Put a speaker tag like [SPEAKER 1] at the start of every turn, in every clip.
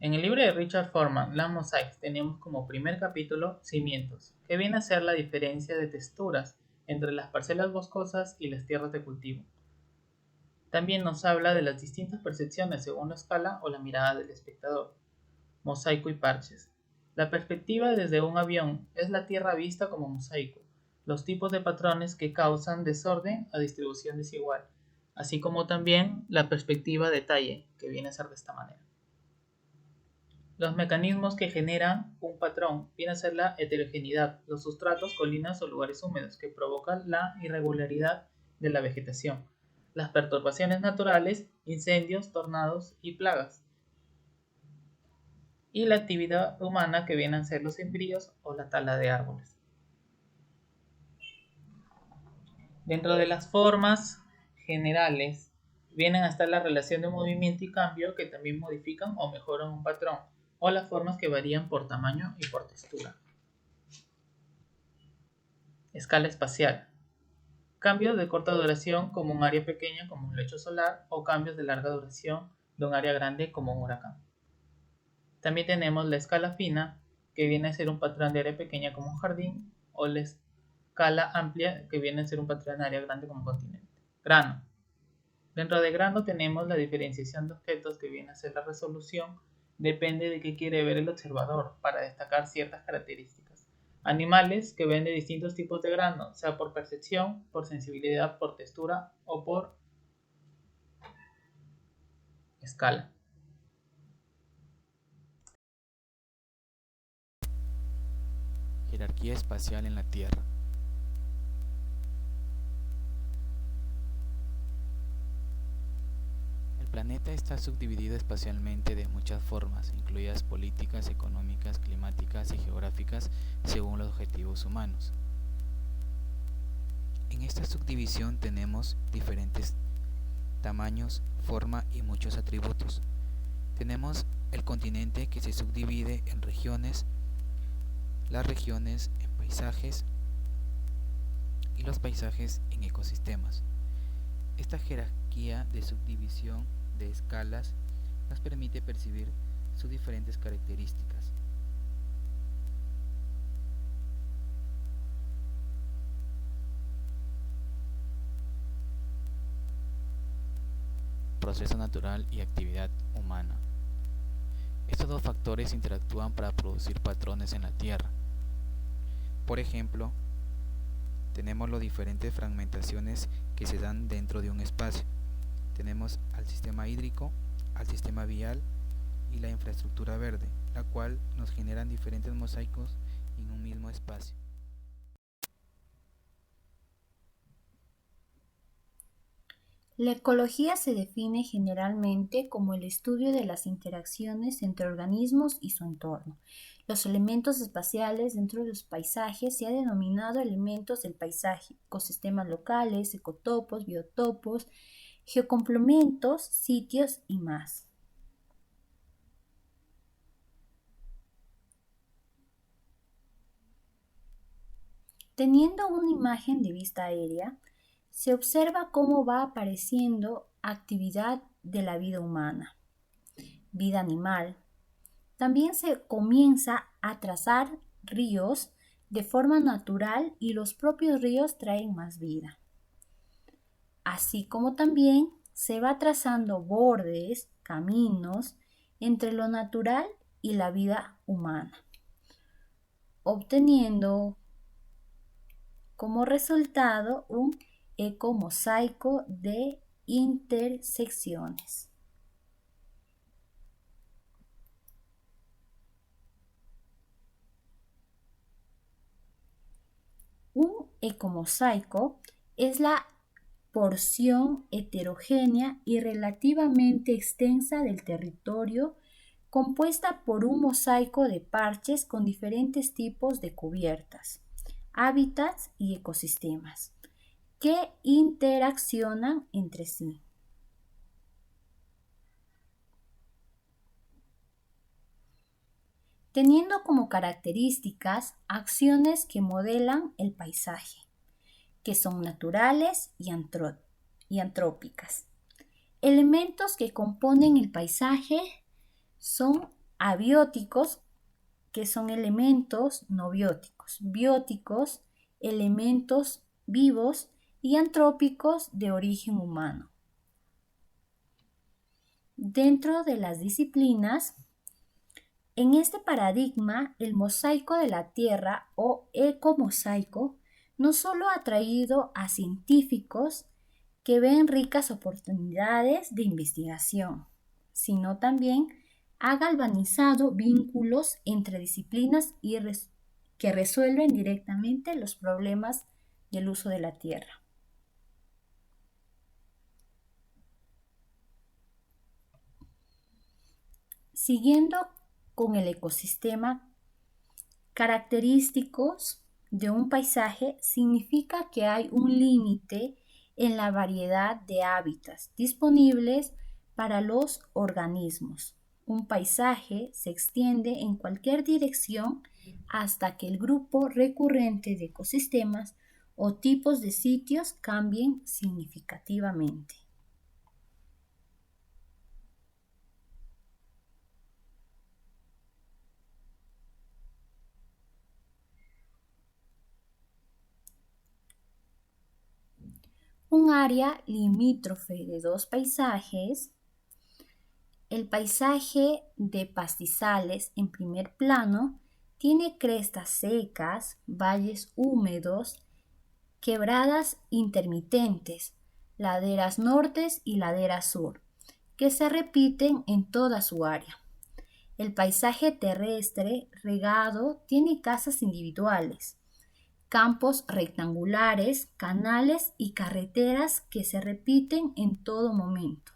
[SPEAKER 1] En el libro de Richard Foreman, Land Mosaics, tenemos como primer capítulo Cimientos, que viene a ser la diferencia de texturas entre las parcelas boscosas y las tierras de cultivo. También nos habla de las distintas percepciones según la escala o la mirada del espectador. Mosaico y parches. La perspectiva desde un avión es la tierra vista como mosaico, los tipos de patrones que causan desorden a distribución desigual, así como también la perspectiva de talle, que viene a ser de esta manera. Los mecanismos que generan un patrón viene a ser la heterogeneidad, los sustratos, colinas o lugares húmedos que provocan la irregularidad de la vegetación, las perturbaciones naturales, incendios, tornados y plagas, y la actividad humana que vienen a ser los sembríos o la tala de árboles. Dentro de las formas generales vienen a estar la relación de movimiento y cambio que también modifican o mejoran un patrón, o las formas que varían por tamaño y por textura. Escala espacial. Cambios de corta duración como un área pequeña como un lecho solar o cambios de larga duración de un área grande como un huracán. También tenemos la escala fina, que viene a ser un patrón de área pequeña como un jardín, o la escala amplia, que viene a ser un patrón de área grande como un continente. Grano. Dentro de grano tenemos la diferenciación de objetos, que viene a ser la resolución, depende de qué quiere ver el observador para destacar ciertas características. Animales, que ven de distintos tipos de grano, sea por percepción, por sensibilidad, por textura o por escala.
[SPEAKER 2] Jerarquía espacial en la Tierra. El planeta está subdividido espacialmente de muchas formas, incluidas políticas, económicas, climáticas y geográficas, según los objetivos humanos. En esta subdivisión tenemos diferentes tamaños, forma y muchos atributos. Tenemos el continente, que se subdivide en regiones, las regiones en paisajes y los paisajes en ecosistemas. Esta jerarquía de subdivisión de escalas nos permite percibir sus diferentes características. Proceso natural y actividad humana. Estos dos factores interactúan para producir patrones en la Tierra. Por ejemplo, tenemos las diferentes fragmentaciones que se dan dentro de un espacio. Tenemos al sistema hídrico, al sistema vial y la infraestructura verde, la cual nos generan diferentes mosaicos en un mismo espacio.
[SPEAKER 3] La ecología se define generalmente como el estudio de las interacciones entre organismos y su entorno. Los elementos espaciales dentro de los paisajes se ha denominado elementos del paisaje, ecosistemas locales, ecotopos, biotopos, geocomplementos, sitios y más. Teniendo una imagen de vista aérea, se observa cómo va apareciendo actividad de la vida humana, vida animal. También se comienza a trazar ríos de forma natural y los propios ríos traen más vida. Así como también se va trazando bordes, caminos entre lo natural y la vida humana, obteniendo como resultado un ecomosaico de intersecciones. Un ecomosaico es la porción heterogénea y relativamente extensa del territorio compuesta por un mosaico de parches con diferentes tipos de cubiertas, hábitats y ecosistemas que interaccionan entre sí. Teniendo como características acciones que modelan el paisaje, que son naturales y antrópicas. Elementos que componen el paisaje son abióticos, que son elementos no bióticos, bióticos, elementos vivos y antrópicos de origen humano. Dentro de las disciplinas, en este paradigma, el mosaico de la Tierra o ecomosaico no solo ha atraído a científicos que ven ricas oportunidades de investigación, sino también ha galvanizado vínculos entre disciplinas que resuelven directamente los problemas del uso de la Tierra. Siguiendo con el ecosistema, característicos de un paisaje significa que hay un límite en la variedad de hábitats disponibles para los organismos. Un paisaje se extiende en cualquier dirección hasta que el grupo recurrente de ecosistemas o tipos de sitios cambien significativamente. Un área limítrofe de dos paisajes. El paisaje de pastizales en primer plano tiene crestas secas, valles húmedos, quebradas intermitentes, laderas norte y ladera sur, que se repiten en toda su área. El paisaje terrestre regado tiene casas individuales, campos rectangulares, canales y carreteras que se repiten en todo momento.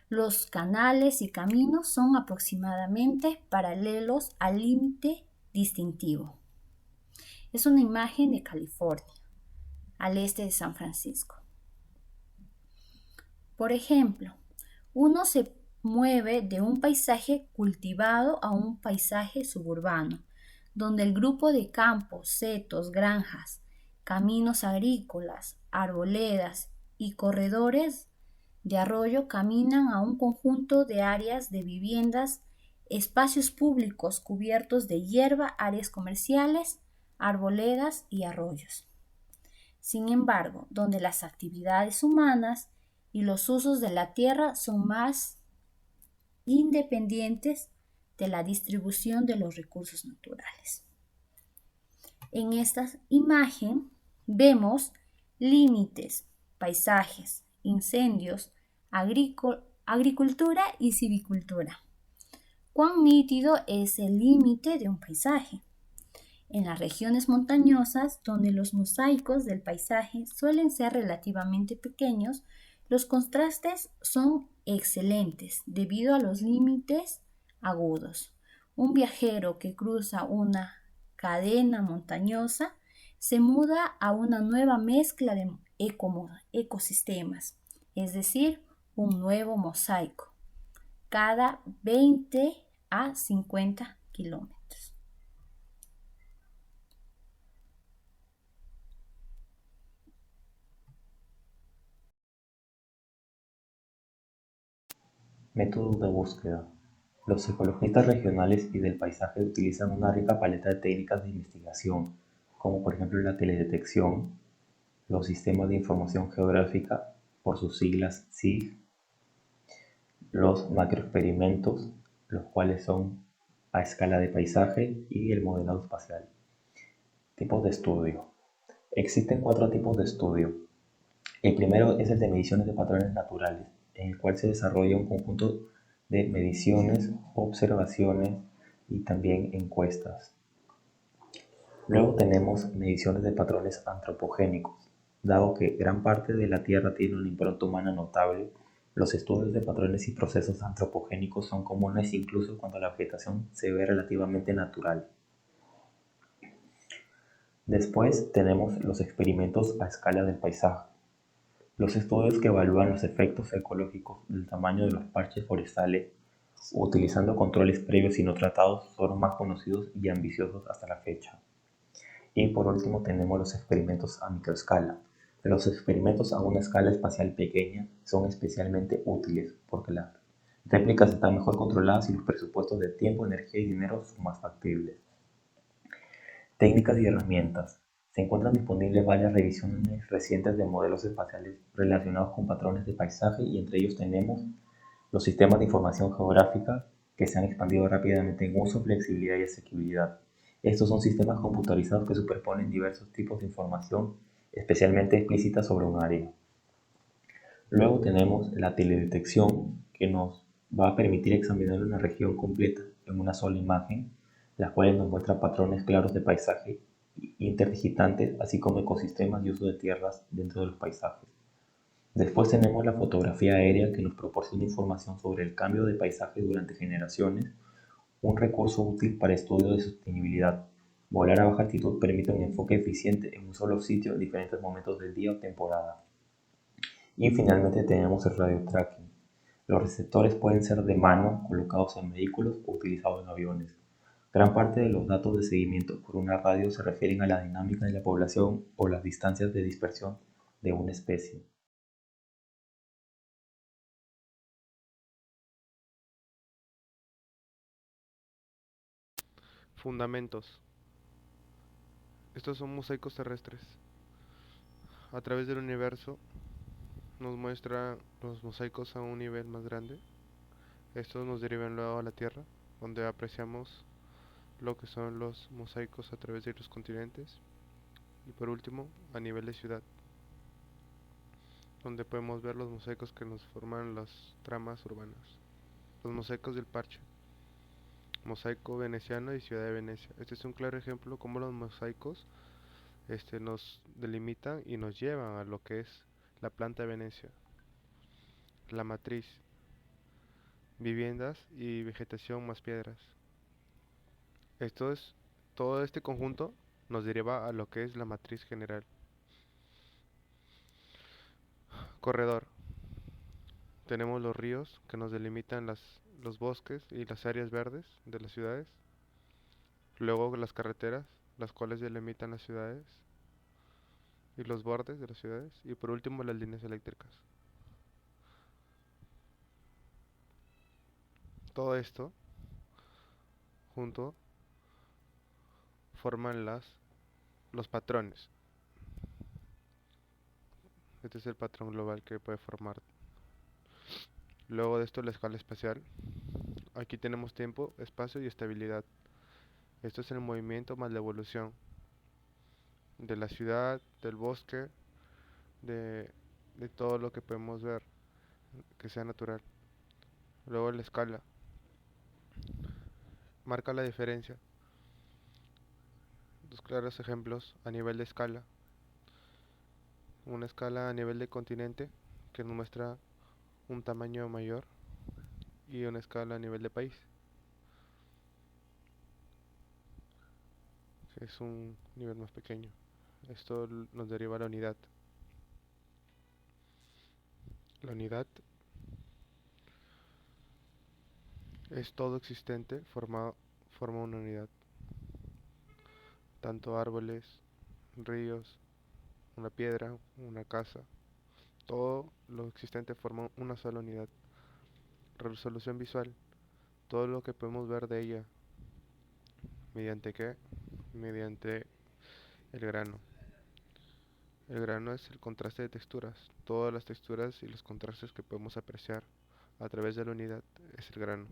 [SPEAKER 3] Los canales y caminos son aproximadamente paralelos al límite distintivo. Es una imagen de California, al este de San Francisco. Por ejemplo, uno se mueve de un paisaje cultivado a un paisaje suburbano, donde el grupo de campos, setos, granjas, caminos agrícolas, arboledas y corredores de arroyo caminan a un conjunto de áreas de viviendas, espacios públicos cubiertos de hierba, áreas comerciales, arboledas y arroyos. Sin embargo, donde las actividades humanas y los usos de la tierra son más independientes de la distribución de los recursos naturales. En esta imagen vemos límites, paisajes, incendios, agricultura y silvicultura. ¿Cuán nítido es el límite de un paisaje? En las regiones montañosas, donde los mosaicos del paisaje suelen ser relativamente pequeños, los contrastes son excelentes debido a los límites agudos. Un viajero que cruza una cadena montañosa se muda a una nueva mezcla de ecosistemas, es decir, un nuevo mosaico, cada 20 a 50 kilómetros.
[SPEAKER 4] Métodos de búsqueda. Los ecologistas regionales y del paisaje utilizan una rica paleta de técnicas de investigación, como por ejemplo la teledetección, los sistemas de información geográfica, por sus siglas SIG, los macroexperimentos, los cuales son a escala de paisaje, y el modelado espacial. Tipos de estudio. Existen 4 tipos de estudio. El primero es el de mediciones de patrones naturales, en el cual se desarrolla un conjunto de mediciones, observaciones y también encuestas. Luego tenemos mediciones de patrones antropogénicos. Dado que gran parte de la Tierra tiene una impronta humana notable, los estudios de patrones y procesos antropogénicos son comunes incluso cuando la vegetación se ve relativamente natural. Después tenemos los experimentos a escala del paisaje. Los estudios que evalúan los efectos ecológicos del tamaño de los parches forestales, utilizando controles previos y no tratados, son los más conocidos y ambiciosos hasta la fecha. Y por último tenemos los experimentos a microescala. Los experimentos a una escala espacial pequeña son especialmente útiles porque réplicas están mejor controladas y los presupuestos de tiempo, energía y dinero son más factibles. Técnicas y herramientas. Se encuentran disponibles varias revisiones recientes de modelos espaciales relacionados con patrones de paisaje y entre ellos tenemos los sistemas de información geográfica que se han expandido rápidamente en uso, flexibilidad y asequibilidad. Estos son sistemas computarizados que superponen diversos tipos de información especialmente explícita sobre un área. Luego tenemos la teledetección que nos va a permitir examinar una región completa en una sola imagen, las cuales nos muestra patrones claros de paisaje interdigitantes, así como ecosistemas y uso de tierras dentro de los paisajes. Después tenemos la fotografía aérea que nos proporciona información sobre el cambio de paisaje durante generaciones, un recurso útil para estudio de sostenibilidad. Volar a baja altitud permite un enfoque eficiente en un solo sitio en diferentes momentos del día o temporada. Y finalmente tenemos el radio tracking. Los receptores pueden ser de mano, colocados en vehículos o utilizados en aviones. Gran parte de los datos de seguimiento por una radio se refieren a la dinámica de la población o las distancias de dispersión de una especie.
[SPEAKER 5] Fundamentos. Estos son mosaicos terrestres. A través del universo nos muestra los mosaicos a un nivel más grande. Estos nos derivan luego a la Tierra, donde apreciamos lo que son los mosaicos a través de los continentes. Y por último, a nivel de ciudad, donde podemos ver los mosaicos que nos forman las tramas urbanas. Los mosaicos del parche, mosaico veneciano y ciudad de Venecia. Este es un claro ejemplo cómo los mosaicos nos delimitan y nos llevan a lo que es la planta de Venecia, la matriz, viviendas y vegetación más piedras. Esto es, todo este conjunto nos deriva a lo que es la matriz general. Corredor. Tenemos los ríos que nos delimitan los bosques y las áreas verdes de las ciudades. Luego las carreteras, las cuales delimitan las ciudades y los bordes de las ciudades. Y por último las líneas eléctricas. Todo esto junto forman los patrones. Este es el patrón global que puede formar. Luego de esto la escala espacial. Aquí tenemos tiempo, espacio y estabilidad. Esto es el movimiento más la evolución de la ciudad, del bosque, de, de todo lo que podemos ver que sea natural. Luego la escala. Marca la diferencia. Dos claros ejemplos a nivel de escala. Una escala a nivel de continente que nos muestra un tamaño mayor y una escala a nivel de país, que es un nivel más pequeño. Esto nos deriva a la unidad. La unidad es todo existente, forma una unidad. Tanto árboles, ríos, una piedra, una casa, todo lo existente forma una sola unidad. Resolución visual, todo lo que podemos ver de ella. ¿Mediante qué? Mediante el grano. El grano es el contraste de texturas. Todas las texturas y los contrastes que podemos apreciar a través de la unidad es el grano.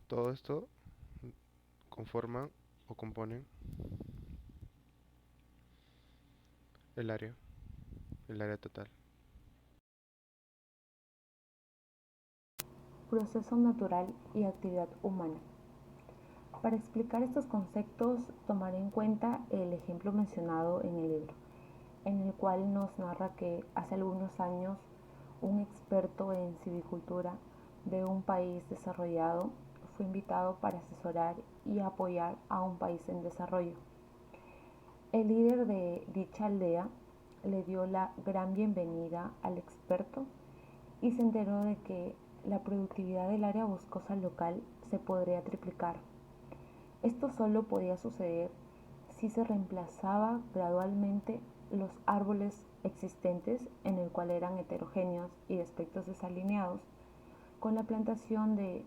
[SPEAKER 5] Todo esto conforma o componen el área total.
[SPEAKER 3] Proceso natural y actividad humana. Para explicar estos conceptos tomaré en cuenta el ejemplo mencionado en el libro, en el cual nos narra que hace algunos años un experto en silvicultura de un país desarrollado fue invitado para asesorar y apoyar a un país en desarrollo. El líder de dicha aldea le dio la gran bienvenida al experto y se enteró de que la productividad del área boscosa local se podría triplicar. Esto solo podía suceder si se reemplazaba gradualmente los árboles
[SPEAKER 6] existentes en el cual eran heterogéneos y de aspectos desalineados, con la plantación de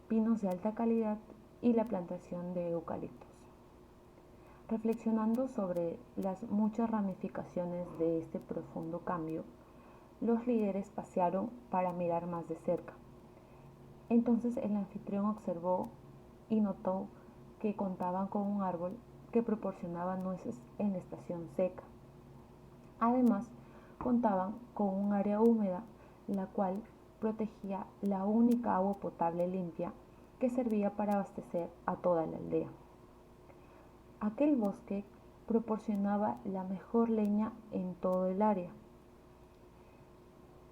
[SPEAKER 6] pinos de alta calidad y la plantación de eucaliptos. Reflexionando sobre las muchas ramificaciones de este profundo cambio, los líderes pasearon para mirar más de cerca. Entonces el anfitrión observó y notó que contaban con un árbol que proporcionaba nueces en la estación seca. Además, contaban con un área húmeda, la cual protegía la única agua potable limpia que servía para abastecer a toda la aldea. Aquel bosque proporcionaba la mejor leña en todo el área.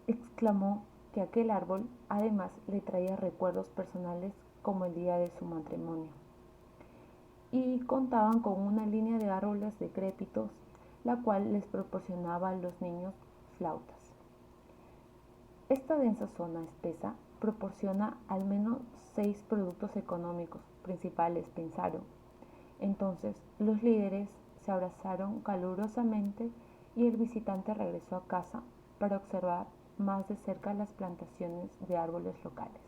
[SPEAKER 6] Exclamó que aquel árbol además le traía recuerdos personales como el día de su matrimonio. Y contaban con una línea de árboles decrépitos, la cual les proporcionaba a los niños flautas. Esta densa zona espesa proporciona al menos 6 productos económicos principales, pensaron. Entonces los líderes se abrazaron calurosamente y el visitante regresó a casa para observar más de cerca las plantaciones de árboles locales.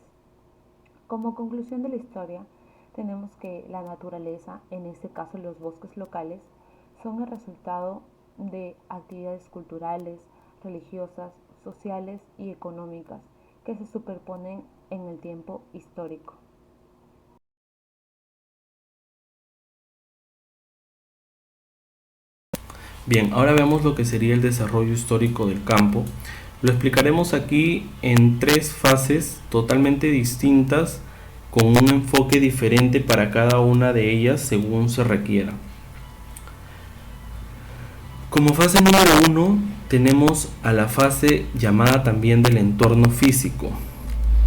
[SPEAKER 6] Como conclusión de la historia, tenemos que la naturaleza, en este caso los bosques locales, son el resultado de actividades culturales, religiosas, sociales y económicas que se superponen en el tiempo histórico.
[SPEAKER 7] Bien, ahora veamos lo que sería el desarrollo histórico del campo. Lo explicaremos aquí en 3 fases totalmente distintas, con un enfoque diferente para cada una de ellas según se requiera. Como fase número 1 tenemos a la fase llamada también del entorno físico,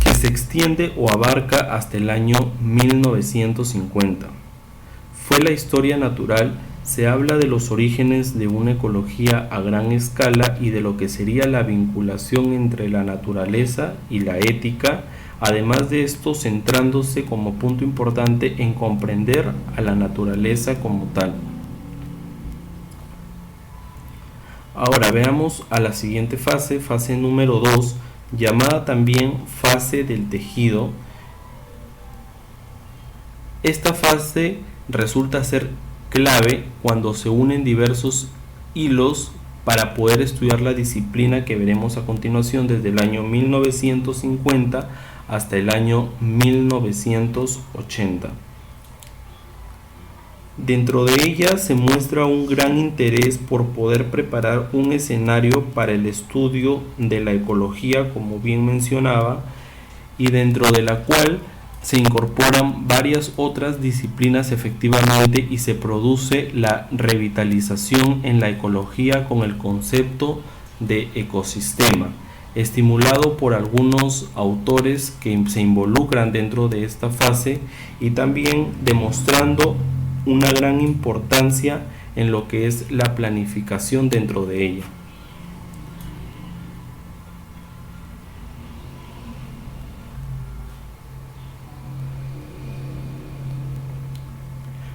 [SPEAKER 7] que se extiende o abarca hasta el año 1950. Fue la historia natural. Se habla de los orígenes de una ecología a gran escala y de lo que sería la vinculación entre la naturaleza y la ética, además de esto centrándose como punto importante en comprender a la naturaleza como tal. Ahora veamos a la siguiente fase, fase número 2, llamada también fase del tejido. Esta fase resulta ser clave cuando se unen diversos hilos para poder estudiar la disciplina que veremos a continuación desde el año 1950 hasta el año 1980. Dentro de ella se muestra un gran interés por poder preparar un escenario para el estudio de la ecología, como bien mencionaba, y dentro de la cual se incorporan varias otras disciplinas efectivamente y se produce la revitalización en la ecología con el concepto de ecosistema, estimulado por algunos autores que se involucran dentro de esta fase y también demostrando una gran importancia en lo que es la planificación dentro de ella.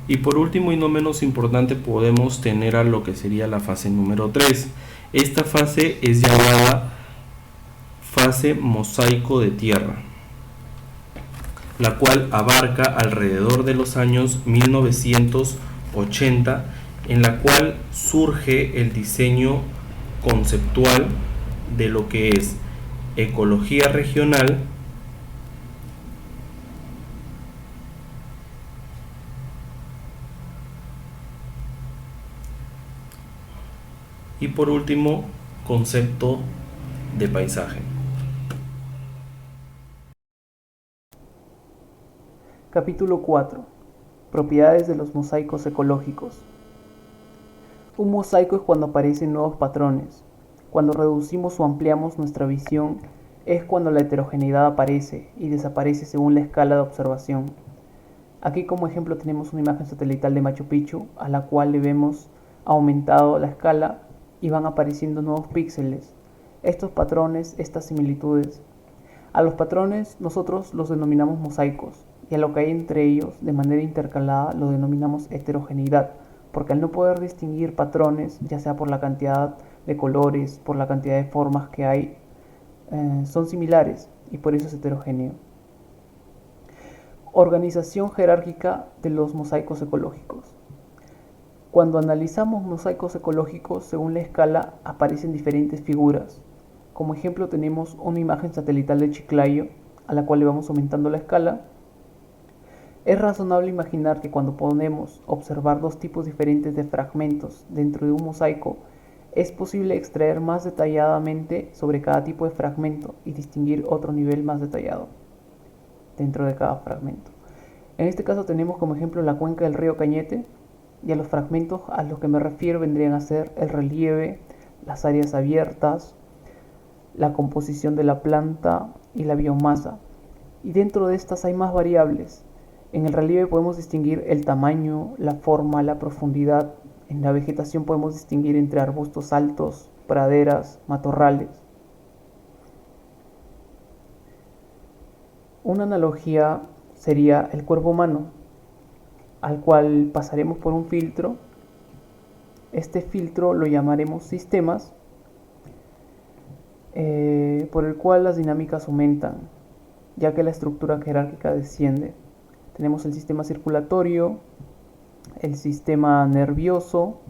[SPEAKER 7] Y por último y no menos importante podemos tener a lo que sería la fase número 3. Esta fase es llamada fase mosaico de tierra, la cual abarca alrededor de los años 1980, en la cual surge el diseño conceptual de lo que es ecología regional, y por último, concepto de paisaje.
[SPEAKER 8] Capítulo 4. Propiedades de los mosaicos ecológicos. Un mosaico es cuando aparecen nuevos patrones. Cuando reducimos o ampliamos nuestra visión, es cuando la heterogeneidad aparece y desaparece según la escala de observación. Aquí como ejemplo tenemos una imagen satelital de Machu Picchu, a la cual le vemos aumentado la escala y van apareciendo nuevos píxeles. Estos patrones, estas similitudes. A los patrones nosotros los denominamos mosaicos y a lo que hay entre ellos de manera intercalada lo denominamos heterogeneidad, porque al no poder distinguir patrones, ya sea por la cantidad de colores, por la cantidad de formas que hay, son similares y por eso es heterogéneo. Organización jerárquica de los mosaicos ecológicos. Cuando analizamos mosaicos ecológicos según la escala aparecen diferentes figuras. Como ejemplo tenemos una imagen satelital de Chiclayo a la cual le vamos aumentando la escala. Es razonable imaginar que cuando podemos observar dos tipos diferentes de fragmentos dentro de un mosaico, es posible extraer más detalladamente sobre cada tipo de fragmento y distinguir otro nivel más detallado dentro de cada fragmento. En este caso tenemos como ejemplo la cuenca del río Cañete, y a los fragmentos a los que me refiero vendrían a ser el relieve, las áreas abiertas, la composición de la planta y la biomasa. Y dentro de estas hay más variables. En el relieve podemos distinguir el tamaño, la forma, la profundidad. En la vegetación podemos distinguir entre arbustos altos, praderas, matorrales. Una analogía sería el cuerpo humano, al cual pasaremos por un filtro. Este filtro lo llamaremos sistemas, por el cual las dinámicas aumentan, ya que la estructura jerárquica desciende. Tenemos el sistema circulatorio, el sistema nervioso,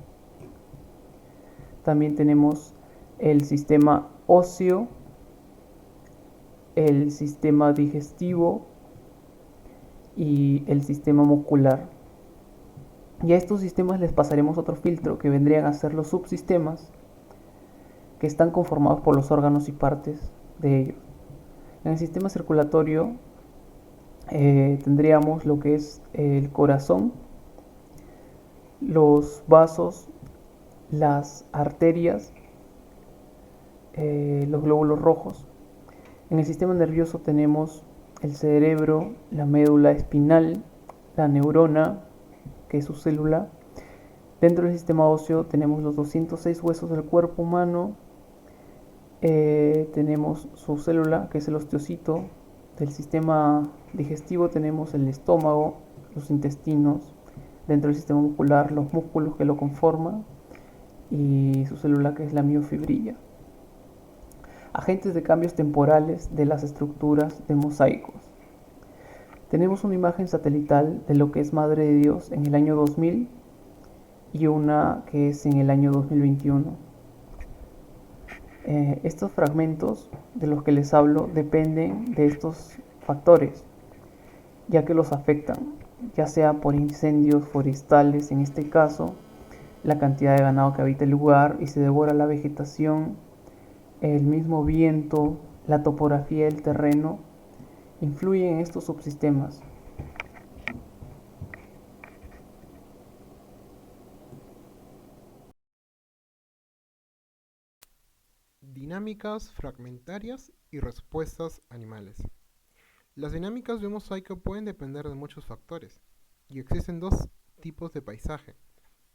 [SPEAKER 8] también tenemos el sistema óseo, el sistema digestivo y el sistema muscular. Y a estos sistemas les pasaremos otro filtro que vendrían a ser los subsistemas, que están conformados por los órganos y partes de ellos. En el sistema circulatorio tendríamos lo que es el corazón, los vasos, las arterias, los glóbulos rojos. En el sistema nervioso tenemos el cerebro, la médula espinal, la neurona, que es su célula. Dentro del sistema óseo tenemos los 206 huesos del cuerpo humano. Tenemos su célula, que es el osteocito. Del sistema digestivo tenemos el estómago, los intestinos. Dentro del sistema muscular, los músculos que lo conforman y su célula, que es la miofibrilla. Agentes de cambios temporales de las estructuras de mosaicos. Tenemos una imagen satelital de lo que es Madre de Dios en el año 2000 y una que es en el año 2021. Estos fragmentos de los que les hablo dependen de estos factores, ya que los afectan, ya sea por incendios forestales, en este caso, la cantidad de ganado que habita el lugar y se devora la vegetación, el mismo viento, la topografía del terreno, influyen en estos subsistemas.
[SPEAKER 5] Dinámicas fragmentarias y respuestas animales. Las dinámicas de un mosaico pueden depender de muchos factores, y existen dos tipos de paisaje,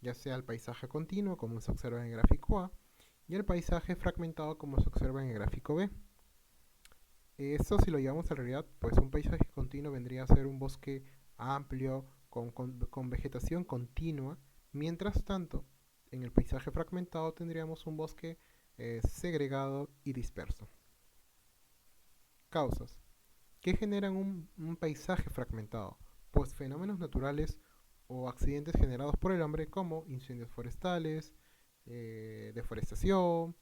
[SPEAKER 5] ya sea el paisaje continuo, como se observa en el gráfico A, y el paisaje fragmentado, como se observa en el gráfico B. Esto, si lo llevamos a la realidad, pues un paisaje continuo vendría a ser un bosque amplio, con vegetación continua. Mientras tanto, en el paisaje fragmentado tendríamos un bosque segregado y disperso. Causas. ¿Qué generan un paisaje fragmentado? Pues fenómenos naturales o accidentes generados por el hombre, como incendios forestales, deforestación,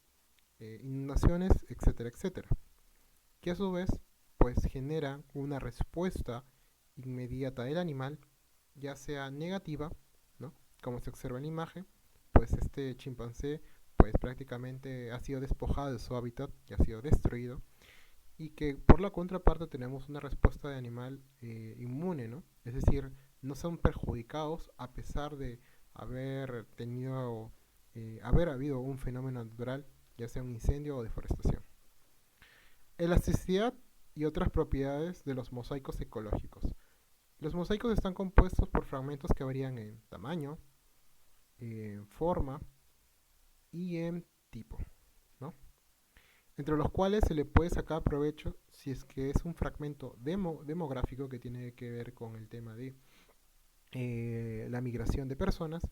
[SPEAKER 5] inundaciones, etcétera, etcétera, que a su vez pues generan una respuesta inmediata del animal, ya sea negativa, ¿no? Como se observa en la imagen, pues este chimpancé pues prácticamente ha sido despojado de su hábitat y ha sido destruido, y que por la contraparte tenemos una respuesta de animal inmune, ¿no? Es decir, no son perjudicados a pesar de haber tenido, haber habido un fenómeno natural, ya sea un incendio o deforestación. Elasticidad y otras propiedades de los mosaicos ecológicos. Los mosaicos están compuestos por fragmentos que varían en tamaño, en forma y en tipo, ¿no? Entre los cuales se le puede sacar provecho si es que es un fragmento demográfico, que tiene que ver con el tema de la migración de personas,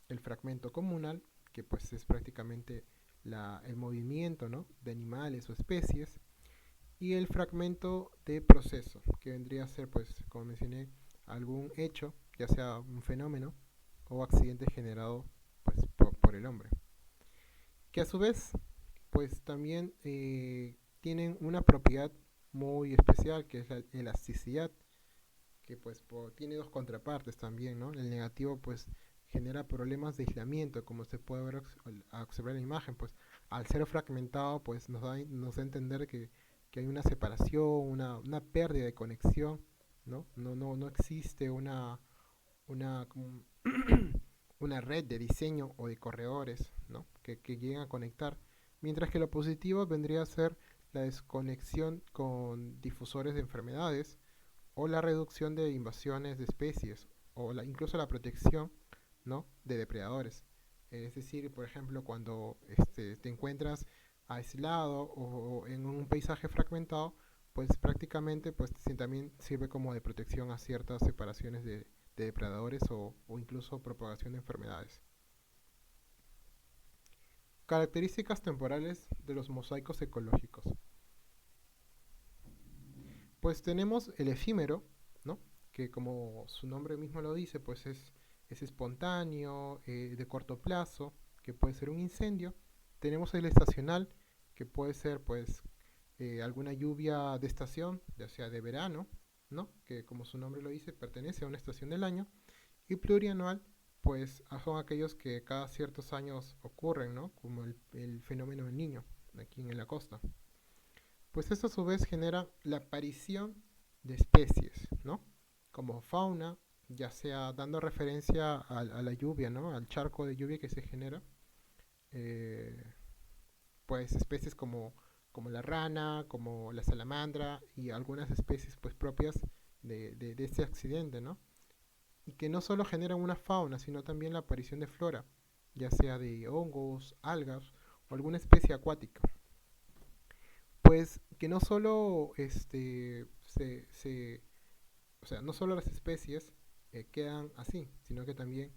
[SPEAKER 5] el fragmento comunal, que pues es prácticamente
[SPEAKER 9] el movimiento, ¿no?, de animales o especies, y el fragmento de proceso, que vendría a ser, pues, como mencioné, algún hecho, ya sea un fenómeno o accidente generado, pues, por el hombre, que a su vez, pues, también tienen una propiedad muy especial, que es la elasticidad, que pues tiene dos contrapartes también, ¿no? El negativo pues genera problemas de aislamiento, como se puede ver a observar en la imagen, pues al ser fragmentado pues nos da a entender que hay una separación, una pérdida de conexión, ¿no? No existe una, como una red de diseño o de corredores, ¿no?, que lleguen a conectar, mientras que lo positivo vendría a ser la desconexión con difusores de enfermedades o la reducción de invasiones de especies o incluso la protección, ¿no?, de depredadores. Es decir, por ejemplo, cuando te encuentras aislado o en un paisaje fragmentado, pues prácticamente pues también sirve como de protección a ciertas separaciones de depredadores o incluso propagación de enfermedades. Características temporales de los mosaicos ecológicos. Pues tenemos el efímero, ¿no?, que como su nombre mismo lo dice, pues es espontáneo, de corto plazo, que puede ser un incendio. Tenemos el estacional, que puede ser pues alguna lluvia de estación, ya sea de verano, ¿no?, que como su nombre lo dice, pertenece a una estación del año. Y plurianual, pues son aquellos que cada ciertos años ocurren, ¿no?, como el fenómeno del Niño, aquí en la costa. Pues esto a su vez genera la aparición de especies, ¿no?, como fauna, ya sea dando referencia a la lluvia, ¿no?, al charco de lluvia que se genera, pues especies como la rana, como la salamandra y algunas especies pues propias de este accidente, ¿no?, y que no solo generan una fauna, sino también la aparición de flora, ya sea de hongos, algas o alguna especie acuática. Pues que no solo o sea, no solo las especies quedan así, sino que también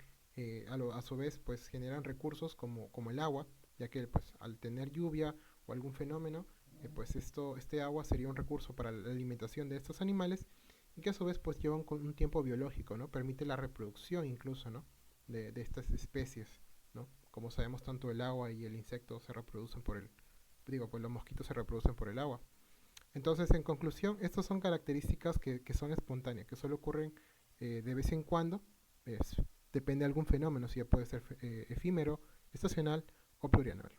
[SPEAKER 9] a su vez pues generan recursos como el agua, ya que pues al tener lluvia o algún fenómeno, pues este agua sería un recurso para la alimentación de estos animales, y que a su vez pues lleva un tiempo biológico, ¿no? Permite la reproducción incluso, ¿no?, de estas especies, ¿no? Como sabemos, tanto el agua y el insecto se reproducen pues los mosquitos se reproducen por el agua. Entonces, en conclusión, estas son características que son espontáneas, que solo ocurren de vez en cuando. Depende de algún fenómeno, si ya puede ser efímero, estacional o plurianual.